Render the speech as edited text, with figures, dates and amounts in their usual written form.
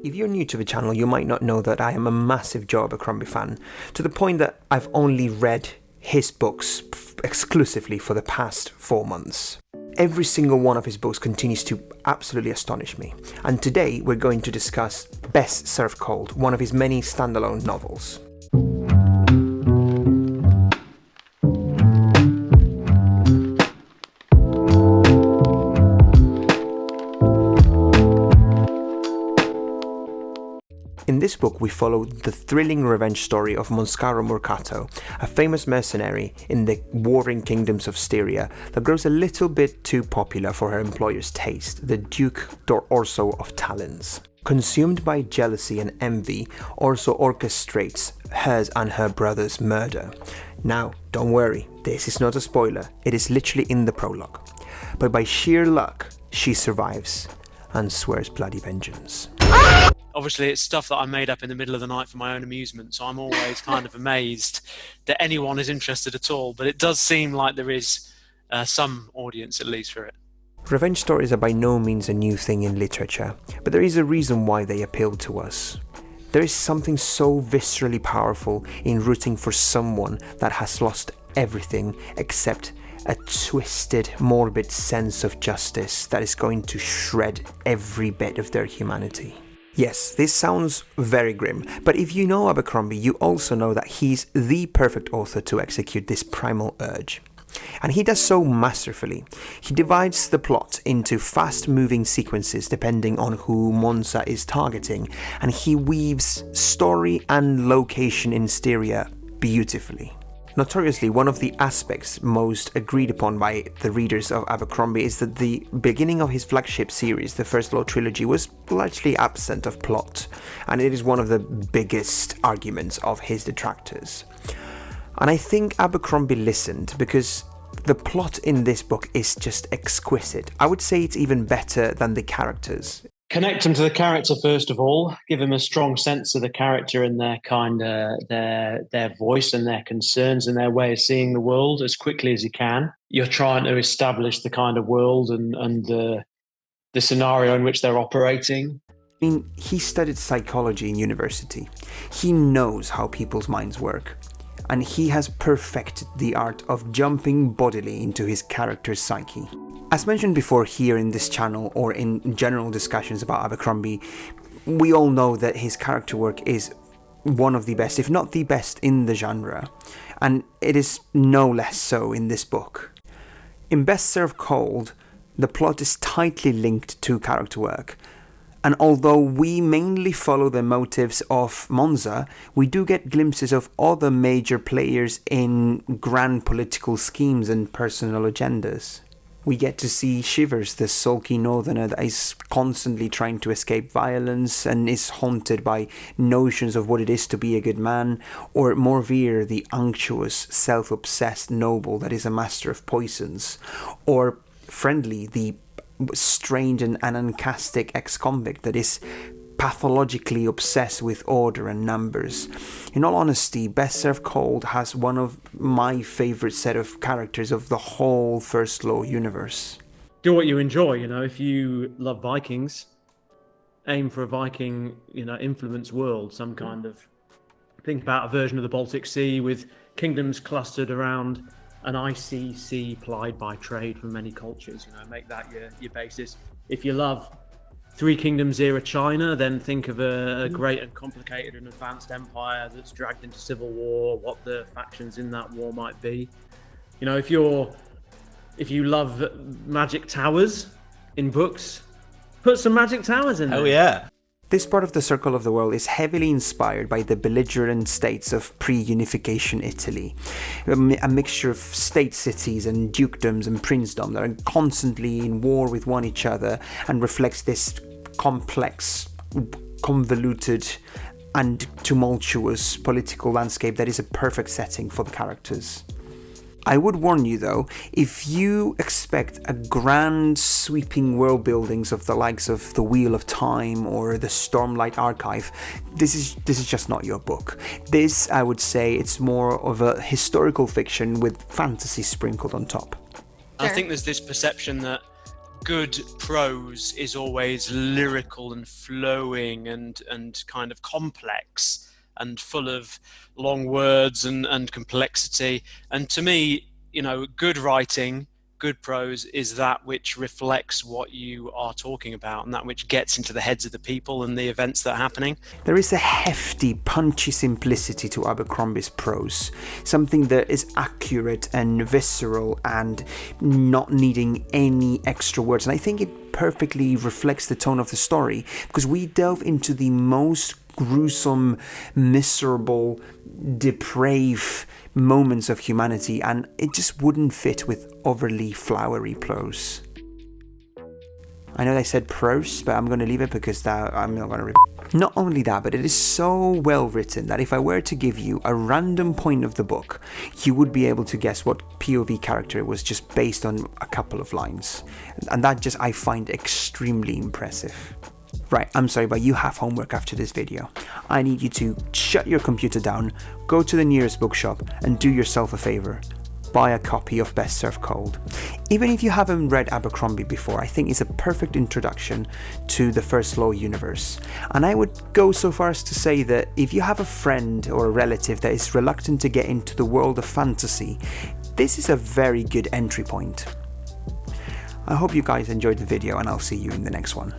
If you're new to the channel, you might not know that I am a massive Joe Abercrombie fan, to the point that I've only read his books exclusively for the past 4 months. Every single one of his books continues to absolutely astonish me, and today we're going to discuss Best Served Cold, one of his many standalone novels. In this book, we follow the thrilling revenge story of Monscaro Murcato, a famous mercenary in the warring kingdoms of Styria that grows a little bit too popular for her employer's taste, the Duke d'Orso of Talons. Consumed by jealousy and envy, Orso orchestrates hers and her brother's murder. Now, don't worry, this is not a spoiler, it is literally in the prologue. But by sheer luck, she survives and swears bloody vengeance. Obviously, it's stuff that I made up in the middle of the night for my own amusement, so I'm always kind of amazed that anyone is interested at all. But it does seem like there is some audience, at least, for it. Revenge stories are by no means a new thing in literature, but there is a reason why they appeal to us. There is something so viscerally powerful in rooting for someone that has lost everything except a twisted, morbid sense of justice that is going to shred every bit of their humanity. Yes, this sounds very grim, but if you know Abercrombie, you also know that he's the perfect author to execute this primal urge. And he does so masterfully. He divides the plot into fast-moving sequences depending on who Monza is targeting, and he weaves story and location in Styria beautifully. Notoriously, one of the aspects most agreed upon by the readers of Abercrombie is that the beginning of his flagship series, the First Law trilogy, was largely absent of plot, and it is one of the biggest arguments of his detractors. And I think Abercrombie listened, because the plot in this book is just exquisite. I would say it's even better than the characters. Connect them to the character first of all. Give them a strong sense of the character and their kind of their voice and their concerns and their way of seeing the world as quickly as you can. You're trying to establish the kind of world and the scenario in which they're operating. I mean, he studied psychology in university. He knows how people's minds work, and he has perfected the art of jumping bodily into his character's psyche. As mentioned before here in this channel or in general discussions about Abercrombie, we all know that his character work is one of the best, if not the best, in the genre, and it is no less so in this book. In Best Served Cold, the plot is tightly linked to character work, and although we mainly follow the motives of Monza, we do get glimpses of other major players in grand political schemes and personal agendas. We get to see Shivers, the sulky northerner that is constantly trying to escape violence and is haunted by notions of what it is to be a good man, or Morvir, the unctuous, self-obsessed noble that is a master of poisons, or Friendly, the strange and ancastic ex-convict that is pathologically obsessed with order and numbers. In all honesty, Best Served Cold has one of my favourite set of characters of the whole First Law universe. Do what you enjoy, if you love Vikings, aim for a Viking, influence world, some kind of, think about a version of the Baltic Sea with kingdoms clustered around an icy sea plied by trade from many cultures, make that your basis. If you love Three Kingdoms era China, then think of a great and complicated and advanced empire that's dragged into civil war, what the factions in that war might be. If you love magic towers in books, put some magic towers in there. Oh yeah. This part of the Circle of the World is heavily inspired by the belligerent states of pre-unification Italy, a mixture of state-cities and dukedoms and princedoms that are constantly in war with one each other, and reflects this complex, convoluted and tumultuous political landscape that is a perfect setting for the characters. I would warn you though, if you expect a grand sweeping world buildings of the likes of The Wheel of Time or the Stormlight Archive, this is just not your book. This, I would say, it's more of a historical fiction with fantasy sprinkled on top. I think there's this perception that good prose is always lyrical and flowing and kind of complex and full of long words and complexity. And to me, good writing, good prose is that which reflects what you are talking about and that which gets into the heads of the people and the events that are happening. There is a hefty, punchy simplicity to Abercrombie's prose, something that is accurate and visceral and not needing any extra words. And I think it perfectly reflects the tone of the story, because we delve into the most gruesome, miserable, depraved moments of humanity, and it just wouldn't fit with overly flowery prose. I know I said prose, but I'm going to leave it because I'm not going to Not only that, but it is so well written that if I were to give you a random point of the book, you would be able to guess what POV character it was just based on a couple of lines. And that just, I find extremely impressive. Right, I'm sorry, but you have homework after this video. I need you to shut your computer down, go to the nearest bookshop, and do yourself a favor. Buy a copy of Best Served Cold. Even if you haven't read Abercrombie before, I think it's a perfect introduction to the First Law universe. And I would go so far as to say that if you have a friend or a relative that is reluctant to get into the world of fantasy, this is a very good entry point. I hope you guys enjoyed the video, and I'll see you in the next one.